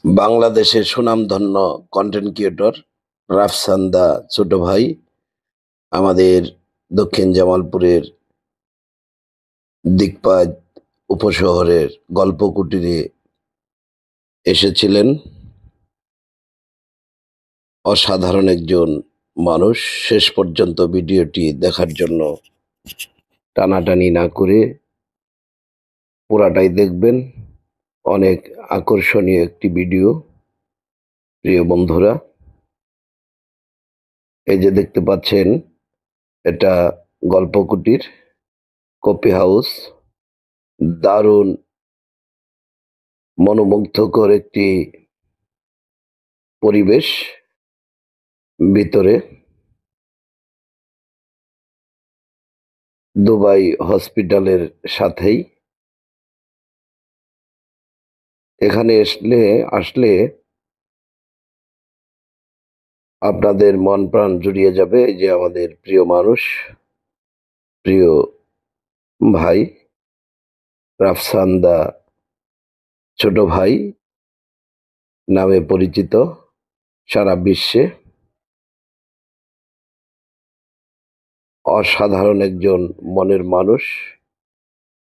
বাংলাদেশের সুনামধন্য content creator Rafsan দা ছোট ভাই আমাদের দক্ষিণ জামালপুরের দিকপাত উপশহরের গল্প কুটিরে এসেছিলেন। অসাধারণ একজন মানুষ। শেষ পর্যন্ত ভিডিওটি দেখার জন্য টানাটানি না করে পুরাটাই দেখবেন। অনেক আকর্ষণীয় একটি ভিডিও। প্রিয় বন্ধুরা, এই যে দেখতে পাচ্ছেন, এটা গল্প কুটির, কফি হাউস। দারুণ মনোমুগ্ধকর একটি পরিবেশ। ভিতরে দুবাই হসপিটালের সাথেই। এখানে আসলে আপনাদের মন প্রাণ জুড়িয়ে যাবে। এই যে আমাদের প্রিয় মানুষ, প্রিয় ভাই রাফসান দা ছোট ভাই নামে পরিচিত সারা বিশ্বে। অসাধারণ একজন মনের মানুষ।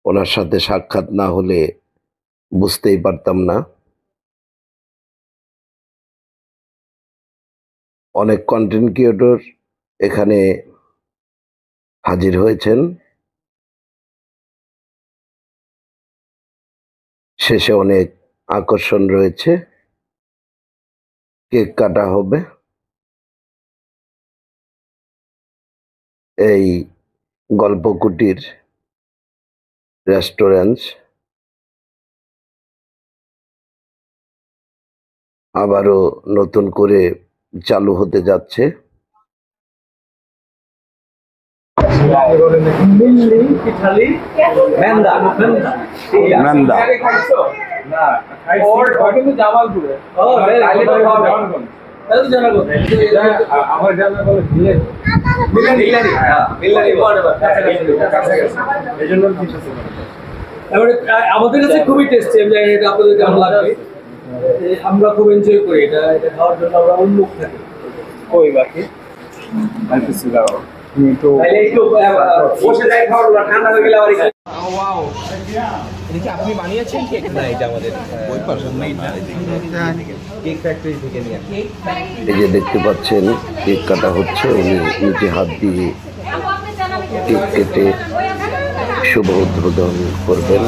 ওনার সাথে সাক্ষাৎ না হলে বুঝতেই পারতাম না। অনেক কন্টেন্ট ক্রিয়েটর এখানে হাজির হয়েছেন। শেষে অনেক আকর্ষণ রয়েছে। কেক কাটা হবে। এই গল্প কুটির রেস্টুরেন্ট আবারও নতুন করে চালু হতে যাচ্ছে। আমাদের কাছে খুবই টেস্টি। আমি জানি এটা আপনাদের কেমন লাগবে। আমরা খুব এনজয় করি এটা খাওয়ার জন্য। আমরা উন্মুখ থাকি। ওই বাকি আপনি বানিয়েছেন কেক? না, এটা আমাদের কেক ফ্যাক্টরি থেকে নিয়ে। এই যে দেখতে পাচ্ছেন, কেক কাটা হচ্ছে। উনি নিজে হাত দিয়ে কেক কেটে শুভ উদ্বোধন করবেন।